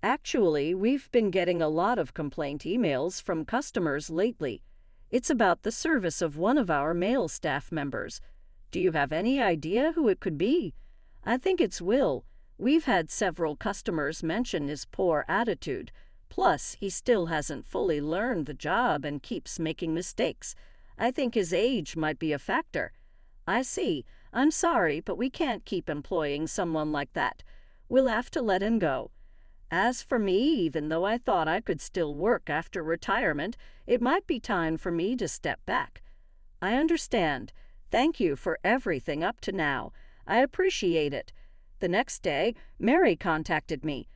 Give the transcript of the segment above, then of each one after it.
Actually, we've been getting a lot of complaint emails from customers lately. It's about the service of one of our male staff members. Do you have any idea who it could be? I think it's Will. We've had several customers mention his poor attitude. Plus, he still hasn't fully learned the job and keeps making mistakes. I think his age might be a factor. I see. I'm sorry, but we can't keep employing someone like that. We'll have to let him go. As for me, even though I thought I could still work after retirement, it might be time for me to step back. I understand. Thank you for everything up to now. I appreciate it. The next day, Mary contacted me.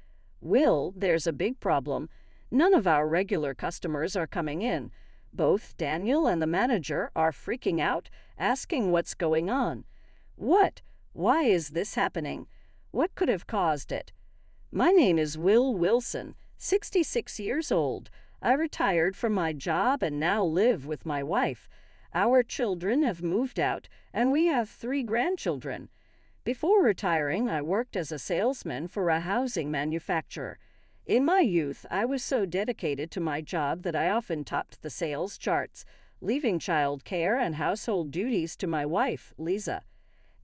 Will, there's a big problem. None of our regular customers are coming in. Both Daniel and the manager are freaking out, asking what's going on. What? Why is this happening? What could have caused it? My name is Will Wilson, 66 years old. I retired from my job and now live with my wife. Our children have moved out, and we have 3 grandchildren. Before retiring, I worked as a salesman for a housing manufacturer. In my youth, I was so dedicated to my job that I often topped the sales charts, leaving child care and household duties to my wife, Lisa.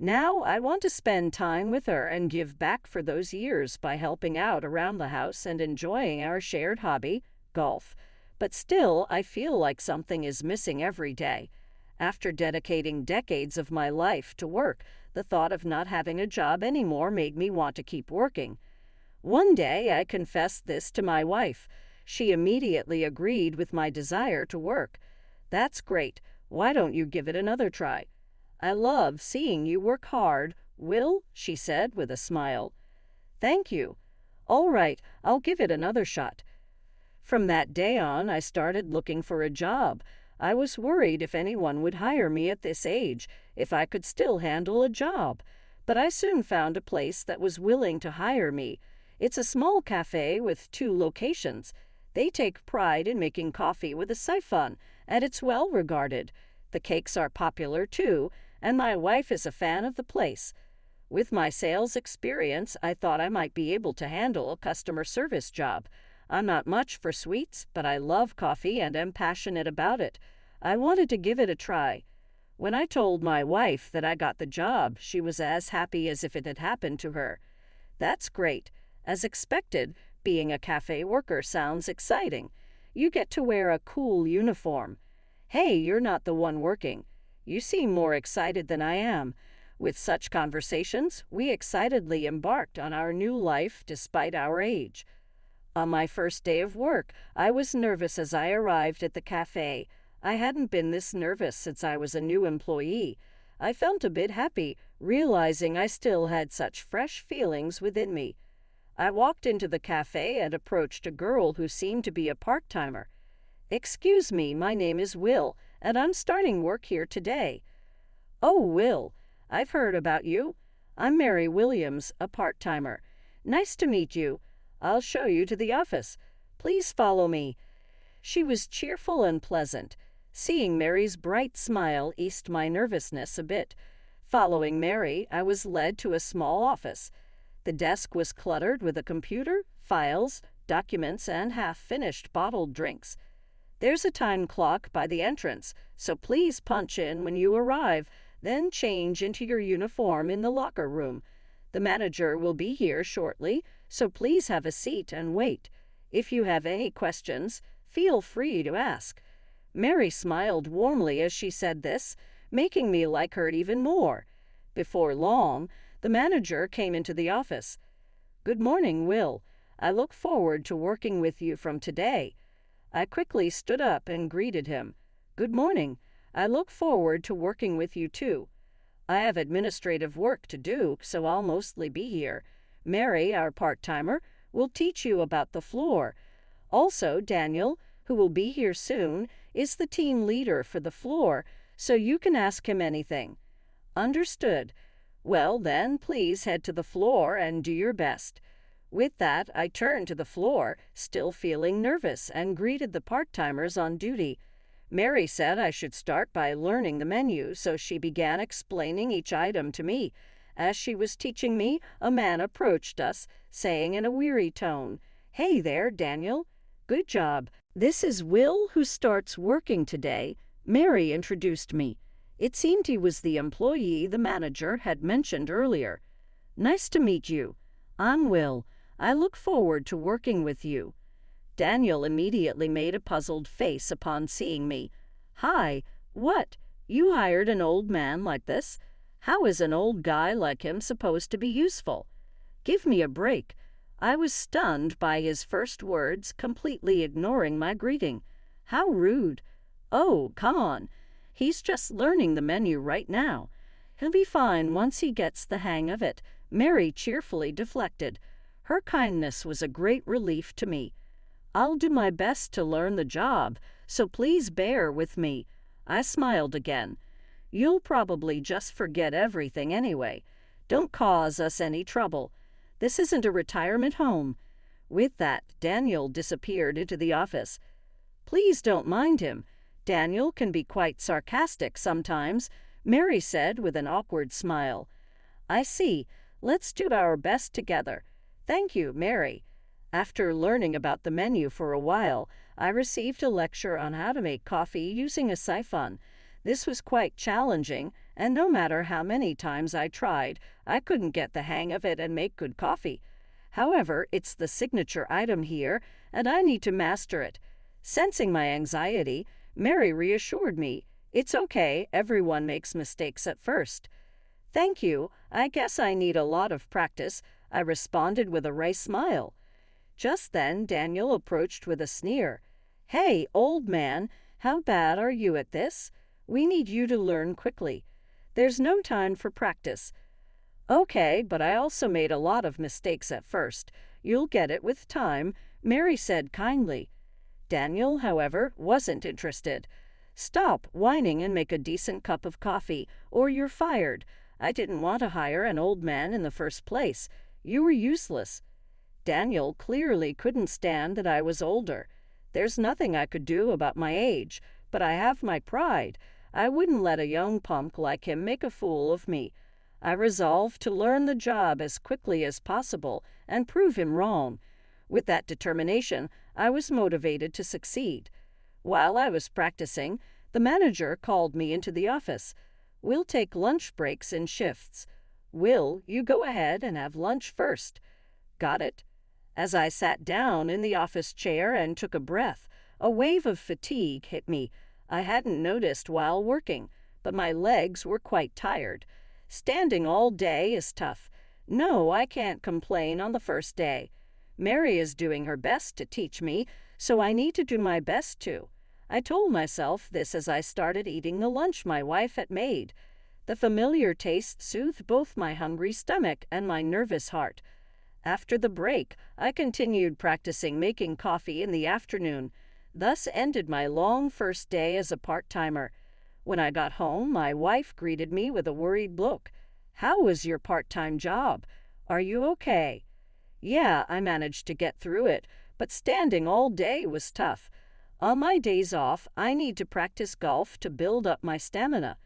Now I want to spend time with her and give back for those years by helping out around the house and enjoying our shared hobby, golf. But still, I feel like something is missing every day. After dedicating decades of my life to work, the thought of not having a job anymore made me want to keep working. One day I confessed this to my wife. She immediately agreed with my desire to work. That's great. Why don't you give it another try? I love seeing you work hard, Will, she said with a smile. Thank you. All right, I'll give it another shot. From that day on, I started looking for a job. I was worried if anyone would hire me at this age, if I could still handle a job. But I soon found a place that was willing to hire me. It's a small cafe with 2 locations. They take pride in making coffee with a siphon, and it's well regarded. The cakes are popular too, and my wife is a fan of the place. With my sales experience, I thought I might be able to handle a customer service job. I'm not much for sweets, but I love coffee and am passionate about it. I wanted to give it a try. When I told my wife that I got the job, she was as happy as if it had happened to her. That's great. As expected, being a cafe worker sounds exciting. You get to wear a cool uniform. Hey, you're not the one working. You seem more excited than I am. With such conversations, we excitedly embarked on our new life despite our age. On my first day of work, I was nervous as I arrived at the cafe. I hadn't been this nervous since I was a new employee. I felt a bit happy, realizing I still had such fresh feelings within me. I walked into the cafe and approached a girl who seemed to be a part-timer. Excuse me, my name is Will, and I'm starting work here today. Oh, Will, I've heard about you. I'm Mary Williams, a part-timer. Nice to meet you. I'll show you to the office. Please follow me. She was cheerful and pleasant. Seeing Mary's bright smile eased my nervousness a bit. Following Mary, I was led to a small office. The desk was cluttered with a computer, files, documents, and half-finished bottled drinks. There's a time clock by the entrance, so please punch in when you arrive, then change into your uniform in the locker room. The manager will be here shortly, so please have a seat and wait. If you have any questions, feel free to ask. Mary smiled warmly as she said this, making me like her even more. Before long, the manager came into the office. Good morning, Will. I look forward to working with you from today. I quickly stood up and greeted him. Good morning. I look forward to working with you too. I have administrative work to do, so I'll mostly be here. Mary, our part-timer, will teach you about the floor. Also, Daniel, who will be here soon, is the team leader for the floor, so you can ask him anything. Understood. Well, then, please head to the floor and do your best. With that, I turned to the floor, still feeling nervous, and greeted the part-timers on duty. Mary said I should start by learning the menu, so she began explaining each item to me. As she was teaching me, a man approached us, saying in a weary tone, Hey there, Daniel. Good job. This is Will, who starts working today. Mary introduced me. It seemed he was the employee the manager had mentioned earlier. Nice to meet you. I'm Will. I look forward to working with you. Daniel immediately made a puzzled face upon seeing me. Hi, what? You hired an old man like this? How is an old guy like him supposed to be useful? Give me a break. I was stunned by his first words, completely ignoring my greeting. How rude. Oh, come on. He's just learning the menu right now. He'll be fine once he gets the hang of it. Mary cheerfully deflected. Her kindness was a great relief to me. I'll do my best to learn the job, so please bear with me. I smiled again. You'll probably just forget everything anyway. Don't cause us any trouble. This isn't a retirement home. With that, Daniel disappeared into the office. Please don't mind him. Daniel can be quite sarcastic sometimes, Mary said with an awkward smile. I see. Let's do our best together. Thank you, Mary. After learning about the menu for a while, I received a lecture on how to make coffee using a siphon. This was quite challenging, and no matter how many times I tried, I couldn't get the hang of it and make good coffee. However, it's the signature item here, and I need to master it. Sensing my anxiety, Mary reassured me. It's okay, everyone makes mistakes at first. Thank you, I guess I need a lot of practice, I responded with a wry smile. Just then, Daniel approached with a sneer. Hey, old man, how bad are you at this? We need you to learn quickly. There's no time for practice. Okay, but I also made a lot of mistakes at first. You'll get it with time, Mary said kindly. Daniel, however, wasn't interested. Stop whining and make a decent cup of coffee, or you're fired. I didn't want to hire an old man in the first place. You were useless. Daniel clearly couldn't stand that I was older. There's nothing I could do about my age, but I have my pride. I wouldn't let a young punk like him make a fool of me. I resolved to learn the job as quickly as possible and prove him wrong. With that determination, I was motivated to succeed. While I was practicing, the manager called me into the office. We'll take lunch breaks in shifts. Will, you go ahead and have lunch first. Got it? As I sat down in the office chair and took a breath, a wave of fatigue hit me. I hadn't noticed while working, but my legs were quite tired. Standing all day is tough. No, I can't complain on the first day. Mary is doing her best to teach me, so I need to do my best too. I told myself this as I started eating the lunch my wife had made. The familiar taste soothed both my hungry stomach and my nervous heart. After the break, I continued practicing making coffee in the afternoon. Thus ended my long first day as a part-timer. When I got home, my wife greeted me with a worried look. How was your part-time job? Are you okay? Yeah, I managed to get through it, but standing all day was tough. On my days off, I need to practice golf to build up my stamina.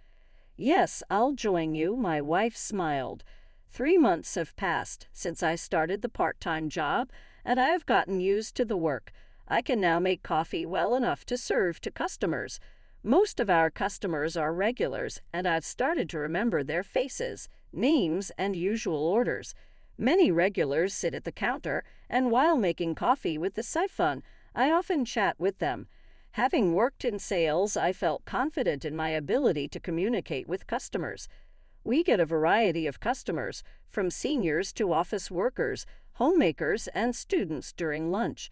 Yes, I'll join you, my wife smiled. 3 months have passed since I started the part-time job, and I have gotten used to the work. I can now make coffee well enough to serve to customers. Most of our customers are regulars, and I've started to remember their faces, names, and usual orders. Many regulars sit at the counter, and while making coffee with the siphon, I often chat with them. Having worked in sales, I felt confident in my ability to communicate with customers. We get a variety of customers, from seniors to office workers, homemakers, and students during lunch.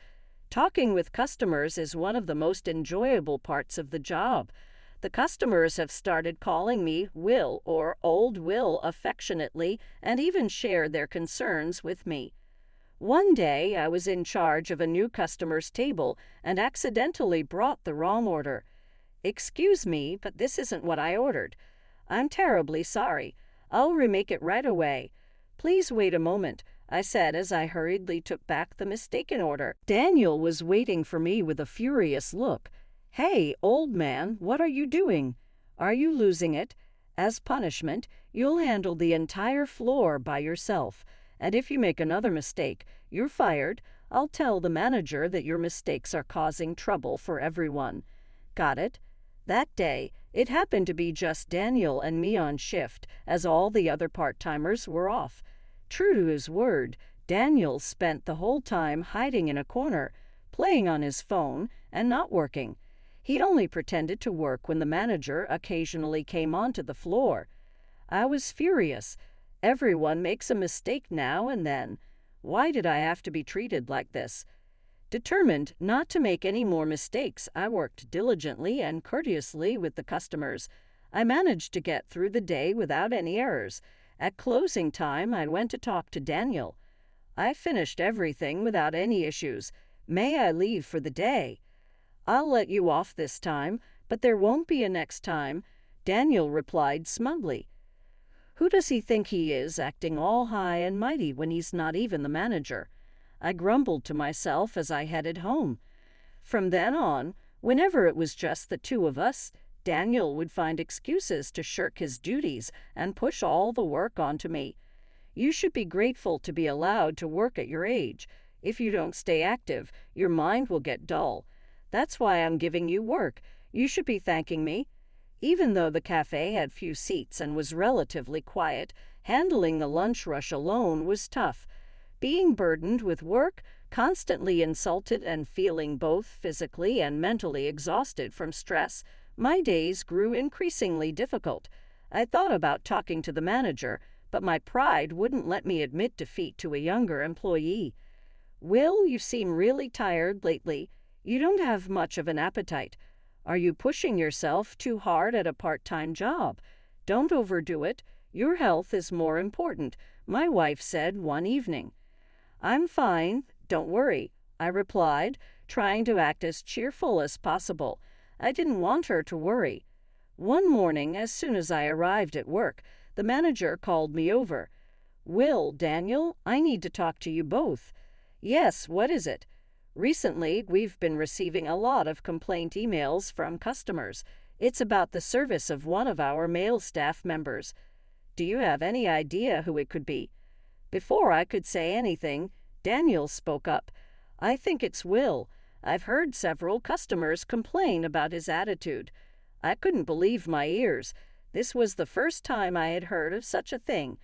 Talking with customers is one of the most enjoyable parts of the job. The customers have started calling me Will or Old Will affectionately and even share their concerns with me. One day, I was in charge of a new customer's table and accidentally brought the wrong order. Excuse me, but this isn't what I ordered. I'm terribly sorry. I'll remake it right away. Please wait a moment, I said as I hurriedly took back the mistaken order. Daniel was waiting for me with a furious look. Hey, old man, what are you doing? Are you losing it? As punishment, you'll handle the entire floor by yourself. And if you make another mistake, you're fired. I'll tell the manager that your mistakes are causing trouble for everyone. Got it? That day, it happened to be just Daniel and me on shift, as all the other part-timers were off. True to his word, Daniel spent the whole time hiding in a corner, playing on his phone, and not working. He'd only pretended to work when the manager occasionally came onto the floor. I was furious. Everyone makes a mistake now and then. Why did I have to be treated like this? Determined not to make any more mistakes, I worked diligently and courteously with the customers. I managed to get through the day without any errors. At closing time, I went to talk to Daniel. I finished everything without any issues. May I leave for the day? I'll let you off this time, but there won't be a next time, Daniel replied smugly. Who does he think he is, acting all high and mighty when he's not even the manager? I grumbled to myself as I headed home. From then on, whenever it was just the two of us, Daniel would find excuses to shirk his duties and push all the work onto me. You should be grateful to be allowed to work at your age. If you don't stay active, your mind will get dull. That's why I'm giving you work. You should be thanking me. Even though the cafe had few seats and was relatively quiet, handling the lunch rush alone was tough. Being burdened with work, constantly insulted, and feeling both physically and mentally exhausted from stress, my days grew increasingly difficult. I thought about talking to the manager, but my pride wouldn't let me admit defeat to a younger employee. Will, you seem really tired lately. You don't have much of an appetite. Are you pushing yourself too hard at a part-time job? Don't overdo it. Your health is more important, my wife said one evening. I'm fine, don't worry, I replied, trying to act as cheerful as possible. I didn't want her to worry. One morning, as soon as I arrived at work, the manager called me over. Will, Daniel, I need to talk to you both. Yes, what is it? Recently, we've been receiving a lot of complaint emails from customers. It's about the service of one of our male staff members. Do you have any idea who it could be? Before I could say anything, Daniel spoke up. I think it's Will. I've heard several customers complain about his attitude. I couldn't believe my ears. This was the first time I had heard of such a thing.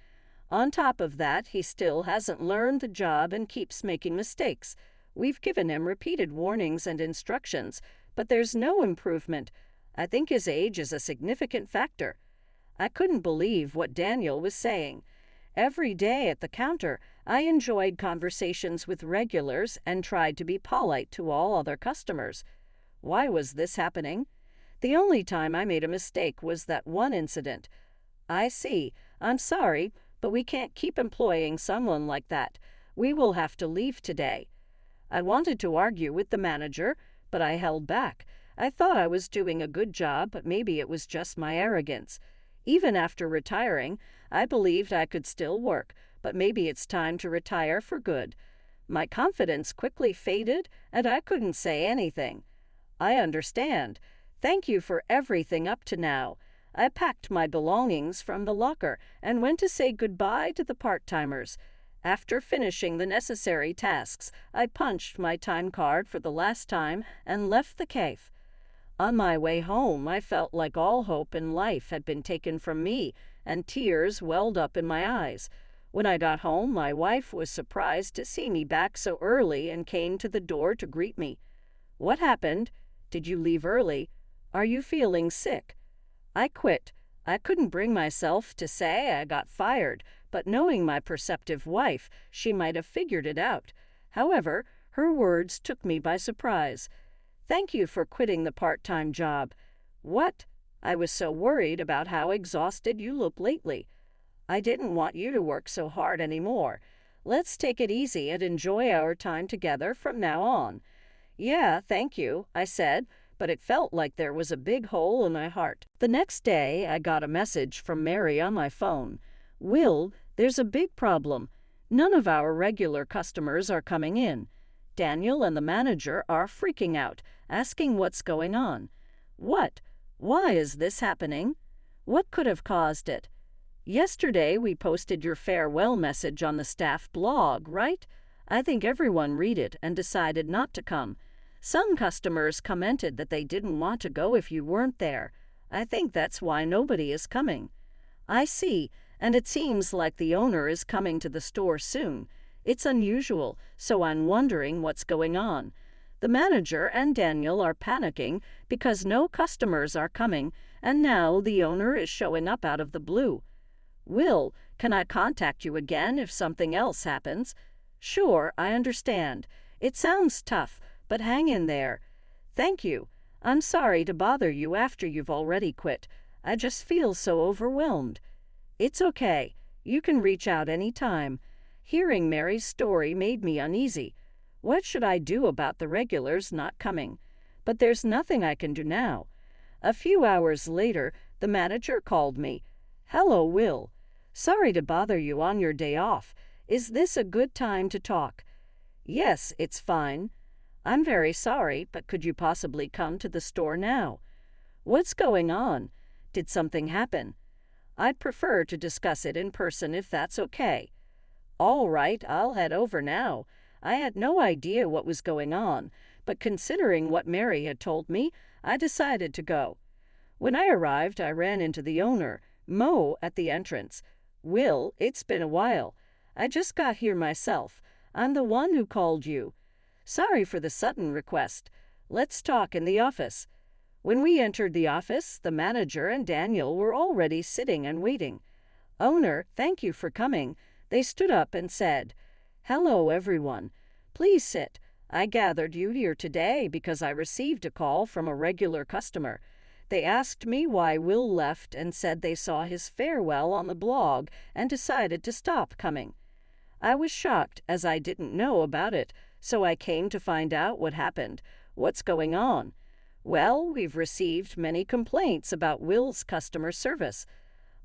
On top of that, he still hasn't learned the job and keeps making mistakes. We've given him repeated warnings and instructions, but there's no improvement. I think his age is a significant factor. I couldn't believe what Daniel was saying. Every day at the counter, I enjoyed conversations with regulars and tried to be polite to all other customers. Why was this happening? The only time I made a mistake was that one incident. I see. I'm sorry, but we can't keep employing someone like that. We will have to leave today. I wanted to argue with the manager, but I held back. I thought I was doing a good job, but maybe it was just my arrogance. Even after retiring, I believed I could still work, but maybe it's time to retire for good. My confidence quickly faded, and I couldn't say anything. I understand. Thank you for everything up to now. I packed my belongings from the locker and went to say goodbye to the part-timers. After finishing the necessary tasks, I punched my time card for the last time and left the cafe. On my way home, I felt like all hope in life had been taken from me, and tears welled up in my eyes. When I got home, my wife was surprised to see me back so early and came to the door to greet me. What happened? Did you leave early? Are you feeling sick? I quit. I couldn't bring myself to say I got fired, but knowing my perceptive wife, she might have figured it out. However, her words took me by surprise. Thank you for quitting the part-time job. What? I was so worried about how exhausted you look lately. I didn't want you to work so hard anymore. Let's take it easy and enjoy our time together from now on. Yeah, thank you, I said, but it felt like there was a big hole in my heart. The next day, I got a message from Mary on my phone. Will, there's a big problem. None of our regular customers are coming in. Daniel and the manager are freaking out, asking what's going on. What? Why is this happening? What could have caused it? Yesterday we posted your farewell message on the staff blog, right? I think everyone read it and decided not to come. Some customers commented that they didn't want to go if you weren't there. I think that's why nobody is coming." "I see, and it seems like the owner is coming to the store soon. It's unusual, so I'm wondering what's going on. The manager and Daniel are panicking because no customers are coming, and now the owner is showing up out of the blue. Will, can I contact you again if something else happens?" "Sure, I understand. It sounds tough, but hang in there. Thank you. I'm sorry to bother you after you've already quit. I just feel so overwhelmed." "It's okay. You can reach out any time." Hearing Mary's story made me uneasy. What should I do about the regulars not coming? But there's nothing I can do now. A few hours later, the manager called me. "Hello, Will. Sorry to bother you on your day off. Is this a good time to talk?" "Yes, it's fine." "I'm very sorry, but could you possibly come to the store now?" "What's going on? Did something happen?" "I'd prefer to discuss it in person if that's okay." "All right, I'll head over now. I had no idea what was going on, but considering what Mary had told me, I decided to go." When I arrived, I ran into the owner, Mo, at the entrance. "Will, it's been a while. I just got here myself. I'm the one who called you. Sorry for the sudden request. Let's talk in the office." When we entered the office, the manager and Daniel were already sitting and waiting. "Owner, thank you for coming." They stood up and said, "Hello, everyone. Please sit. I gathered you here today because I received a call from a regular customer. They asked me why Will left and said they saw his farewell on the blog and decided to stop coming. I was shocked as I didn't know about it, so I came to find out what happened. What's going on?" "Well, we've received many complaints about Will's customer service.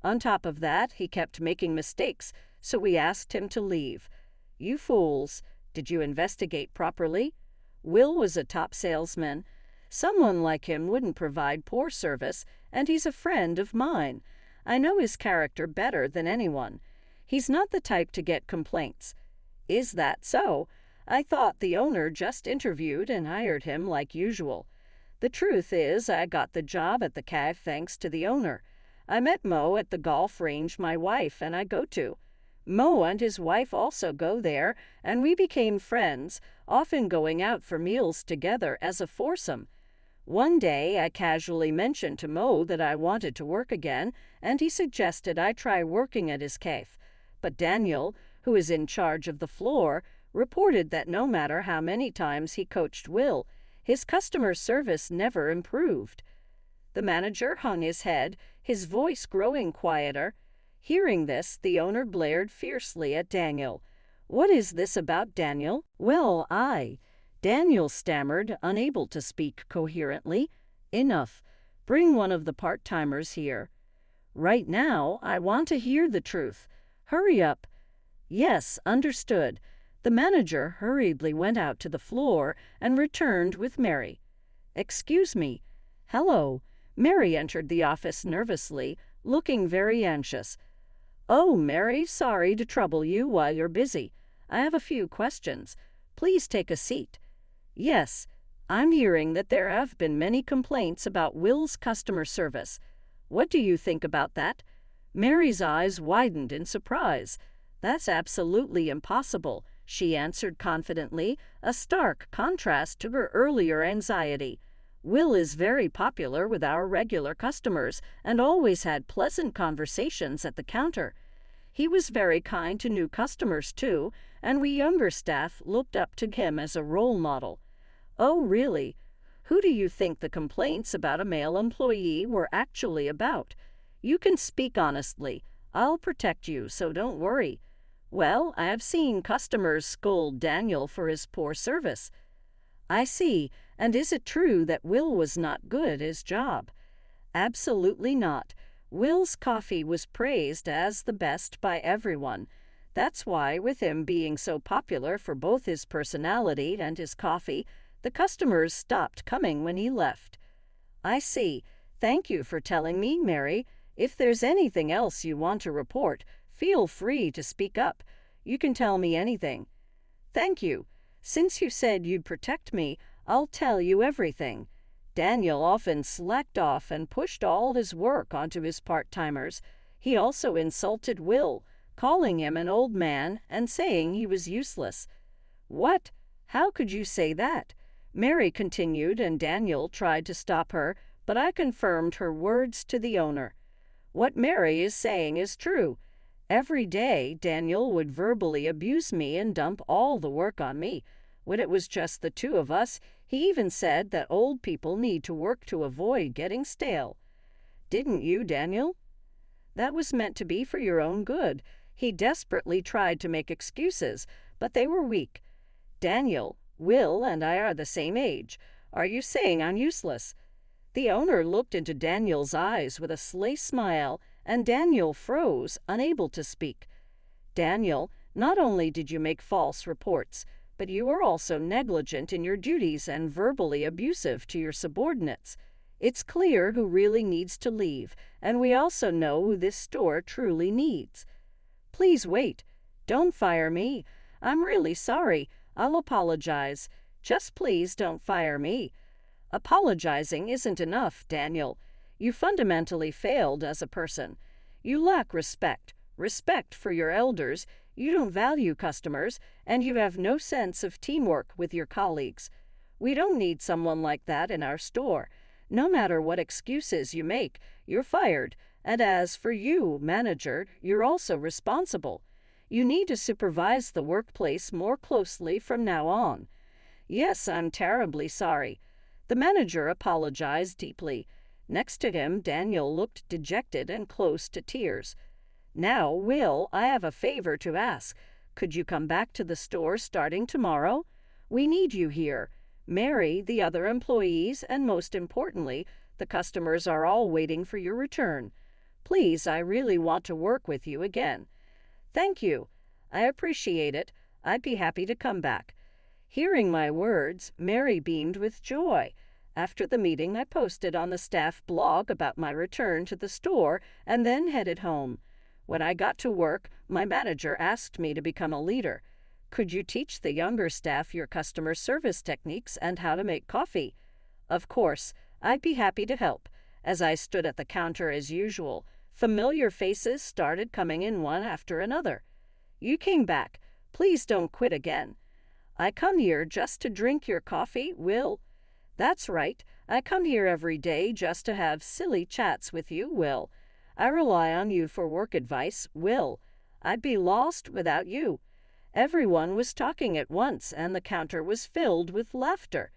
On top of that, he kept making mistakes, so we asked him to leave." "You fools. Did you investigate properly?" "Will was a top salesman. Someone like him wouldn't provide poor service, and he's a friend of mine. I know his character better than anyone. He's not the type to get complaints." "Is that so? I thought the owner just interviewed and hired him like usual." "The truth is, I got the job at the cave thanks to the owner. I met Mo at the golf range my wife and I go to. Mo and his wife also go there, and we became friends, often going out for meals together as a foursome. One day I casually mentioned to Mo that I wanted to work again, and he suggested I try working at his cave. But Daniel, who is in charge of the floor, reported that no matter how many times he coached Will, his customer service never improved." The manager hung his head, his voice growing quieter. Hearing this, the owner glared fiercely at Daniel. "What is this about, Daniel?" "Well, Daniel stammered, unable to speak coherently. "Enough. Bring one of the part-timers here." "Right now, I want to hear the truth. Hurry up." "Yes, understood." The manager hurriedly went out to the floor and returned with Mary. "Excuse me." "Hello." Mary entered the office nervously, looking very anxious. "Oh, Mary, sorry to trouble you while you're busy. I have a few questions. Please take a seat." "Yes, I'm hearing that there have been many complaints about Will's customer service. What do you think about that?" Mary's eyes widened in surprise. "That's absolutely impossible," she answered confidently, a stark contrast to her earlier anxiety. "Will is very popular with our regular customers and always had pleasant conversations at the counter. He was very kind to new customers, too, and we younger staff looked up to him as a role model." "Oh, really? Who do you think the complaints about a male employee were actually about? You can speak honestly. I'll protect you, so don't worry." "Well, I have seen customers scold Daniel for his poor service." "I see. And is it true that Will was not good at his job?" "Absolutely not. Will's coffee was praised as the best by everyone. That's why, with him being so popular for both his personality and his coffee, the customers stopped coming when he left." "I see. Thank you for telling me, Mary. If there's anything else you want to report, feel free to speak up. You can tell me anything." Thank you. Since you said you'd protect me, I'll tell you everything. Daniel often slacked off and pushed all his work onto his part-timers. He also insulted Will, calling him an old man and saying he was useless. What? How could you say that? Mary continued, and Daniel tried to stop her, but I confirmed her words to the owner. What Mary is saying is true. Every day, Daniel would verbally abuse me and dump all the work on me. When it was just the two of us, he even said that old people need to work to avoid getting stale. Didn't you, Daniel? That was meant to be for your own good. He desperately tried to make excuses, but they were weak. Daniel, Will, and I are the same age. Are you saying I'm useless? The owner looked into Daniel's eyes with a sly smile, and Daniel froze, unable to speak. Daniel, not only did you make false reports, but you were also negligent in your duties and verbally abusive to your subordinates. It's clear who really needs to leave, and we also know who this store truly needs. Please wait. Don't fire me. I'm really sorry. I'll apologize. Just please don't fire me. Apologizing isn't enough, Daniel. You fundamentally failed as a person. You lack respect for your elders, you don't value customers, and you have no sense of teamwork with your colleagues. We don't need someone like that in our store. No matter what excuses you make, you're fired. And as for you, manager, you're also responsible. You need to supervise the workplace more closely from now on. Yes, I'm terribly sorry. The manager apologized deeply. Next to him, Daniel looked dejected and close to tears. Now, Will, I have a favor to ask. Could you come back to the store starting tomorrow? We need you here. Mary, the other employees, and most importantly, the customers are all waiting for your return. Please, I really want to work with you again. Thank you. I appreciate it. I'd be happy to come back. Hearing my words, Mary beamed with joy. After the meeting, I posted on the staff blog about my return to the store and then headed home. When I got to work, my manager asked me to become a leader. Could you teach the younger staff your customer service techniques and how to make coffee? Of course, I'd be happy to help. As I stood at the counter as usual, familiar faces started coming in one after another. You came back. Please don't quit again. I come here just to drink your coffee, Will. That's right. I come here every day just to have silly chats with you, Will. I rely on you for work advice, Will. I'd be lost without you. Everyone was talking at once, and the counter was filled with laughter.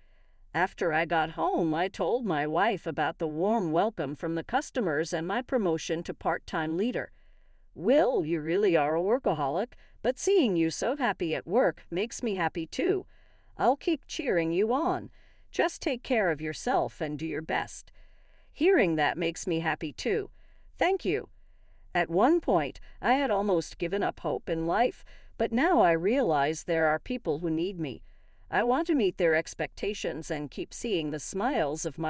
After I got home, I told my wife about the warm welcome from the customers and my promotion to part-time leader. Will, you really are a workaholic, but seeing you so happy at work makes me happy too. I'll keep cheering you on. Just take care of yourself and do your best. Hearing that makes me happy too. Thank you. At one point, I had almost given up hope in life, but now I realize there are people who need me. I want to meet their expectations and keep seeing the smiles of my